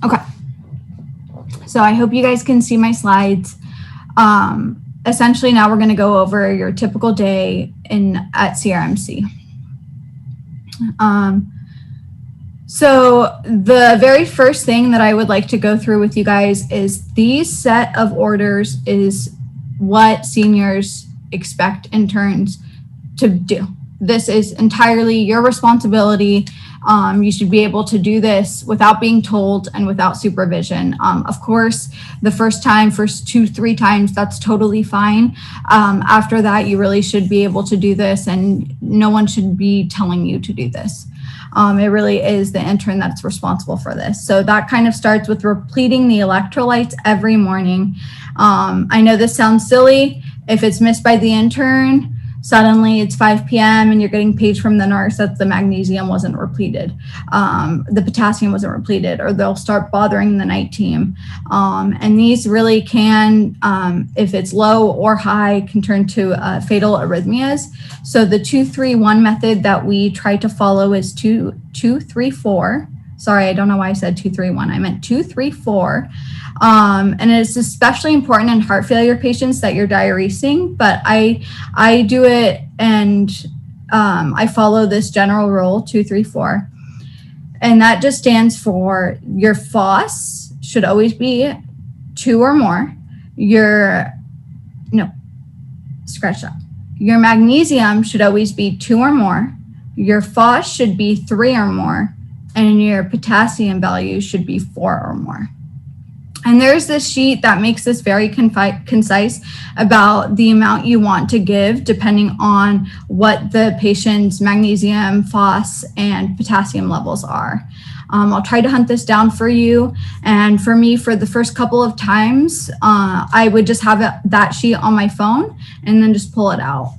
Okay. So I hope you guys can see my slides. Essentially, now we're going to go over your typical day at CRMC. So the very first thing that I would like to go through with you guys is these set of orders is what seniors expect interns to do. This is entirely your responsibility. You should be able to do this without being told and without supervision. Of course, the first 2-3 times, that's totally fine. After that, you really should be able to do this, and no one should be telling you to do this. It really is the intern that's responsible for this. So that kind of starts with repleting the electrolytes every morning. I know this sounds silly. If it's missed by the intern, suddenly it's 5 p.m. and you're getting paged from the nurse that the magnesium wasn't repleted, the potassium wasn't repleted, or they'll start bothering the night team. And these really can, if it's low or high, can turn to fatal arrhythmias. So the 2-3-1 method that we try to follow is 2-3-4. Sorry, I don't know why I said 2-3-1. I meant 2-3-4. And it's especially important in heart failure patients that you're diuresing, but I do it and I follow this general rule, 2-3-4. And that just stands for your FOS should always be 2 or more. Your magnesium should always be 2 or more. Your FOS should be 3 or more. And your potassium value should be 4 or more. And there's this sheet that makes this very concise about the amount you want to give depending on what the patient's magnesium, FOS, and potassium levels are. I'll try to hunt this down for you. And for me, for the first couple of times, I would just have that sheet on my phone and then just pull it out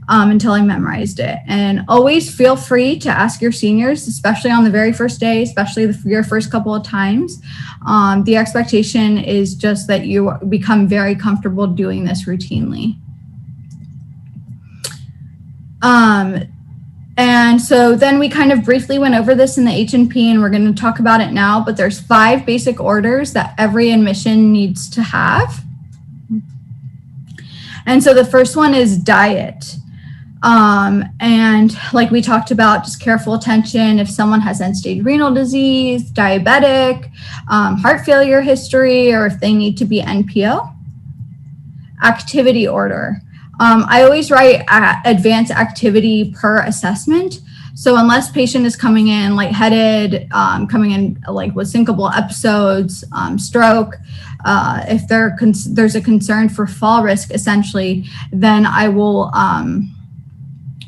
until I memorized it. And always feel free to ask your seniors, especially on the very first day, especially your first couple of times. The expectation is just that you become very comfortable doing this routinely. And so then we kind of briefly went over this in the H&P, and we're going to talk about it now, but there's 5 basic orders that every admission needs to have. And so the first one is diet. And like we talked about, just careful attention if someone has end-stage renal disease, diabetic, heart failure history, or if they need to be NPO. Activity order. I always write advanced activity per assessment. So unless patient is coming in lightheaded, coming in like with syncopal episodes, stroke, if there's a concern for fall risk, essentially, then I will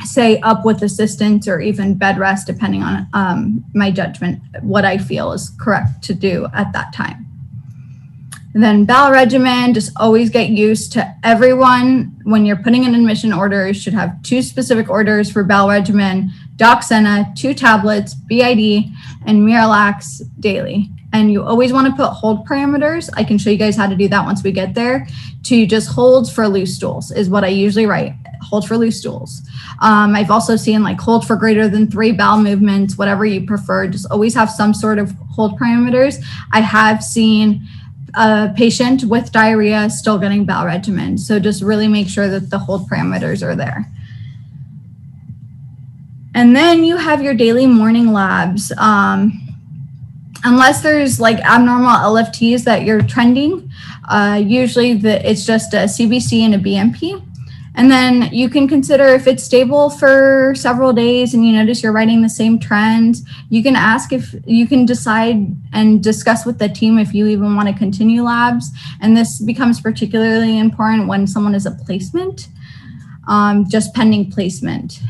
say up with assistance or even bed rest, depending on my judgment, what I feel is correct to do at that time. And then bowel regimen, just always get used to everyone when you're putting in admission orders should have 2 specific orders for bowel regimen, Doxena, 2 tablets, BID, and Miralax daily. And you always want to put hold parameters. I can show you guys how to do that once we get there. To just holds for loose stools is what I usually write, hold for loose stools. I've also seen like hold for greater than 3 bowel movements, whatever you prefer, just always have some sort of hold parameters. I have seen a patient with diarrhea still getting bowel regimen. So just really make sure that the hold parameters are there. And then you have your daily morning labs. Unless there's like abnormal LFTs that you're trending, usually it's just a CBC and a BMP. And then you can consider if it's stable for several days and you notice you're writing the same trends, you can ask if you can decide and discuss with the team if you even want to continue labs. And this becomes particularly important when someone is a placement, just pending placement.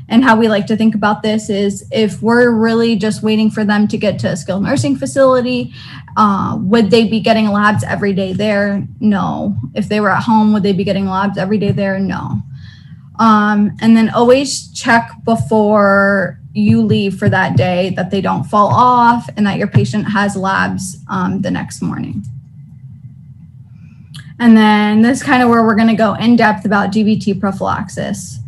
And how we like to think about this is if we're really just waiting for them to get to a skilled nursing facility, would they be getting labs every day there? No. If they were at home, would they be getting labs every day there? No. And then always check before you leave for that day that they don't fall off and that your patient has labs the next morning. And then this is kind of where we're going to go in depth about DVT prophylaxis.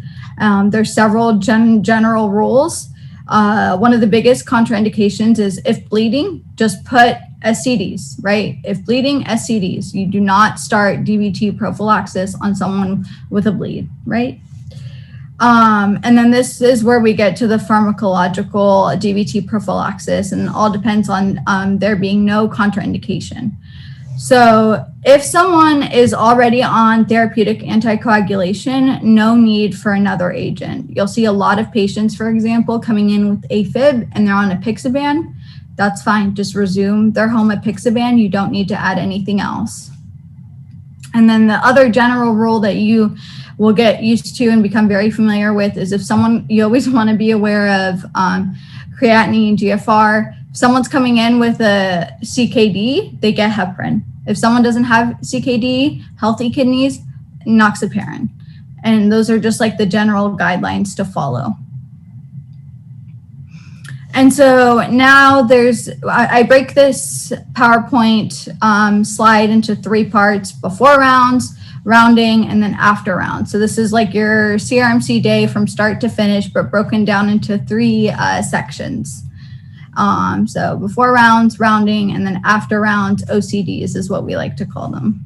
There's several general rules. One of the biggest contraindications is if bleeding, just put STDs, right? If bleeding, STDs. You do not start DVT prophylaxis on someone with a bleed, right? And then this is where we get to the pharmacological DVT prophylaxis, and it all depends on there being no contraindication. So if someone is already on therapeutic anticoagulation, no need for another agent. You'll see a lot of patients, for example, coming in with AFib and they're on apixaban. That's fine. Just resume their home apixaban. You don't need to add anything else. And then the other general rule that you will get used to and become very familiar with is if someone, you always want to be aware of creatinine, GFR. If someone's coming in with a CKD, they get heparin. If someone doesn't have CKD, healthy kidneys, enoxaparin. And those are just like the general guidelines to follow. And so now I break this PowerPoint slide into 3 parts: before rounds, rounding, and then after rounds. So this is like your CRMC day from start to finish, but broken down into 3 sections. So before rounds, rounding, and then after rounds, OCDs is what we like to call them.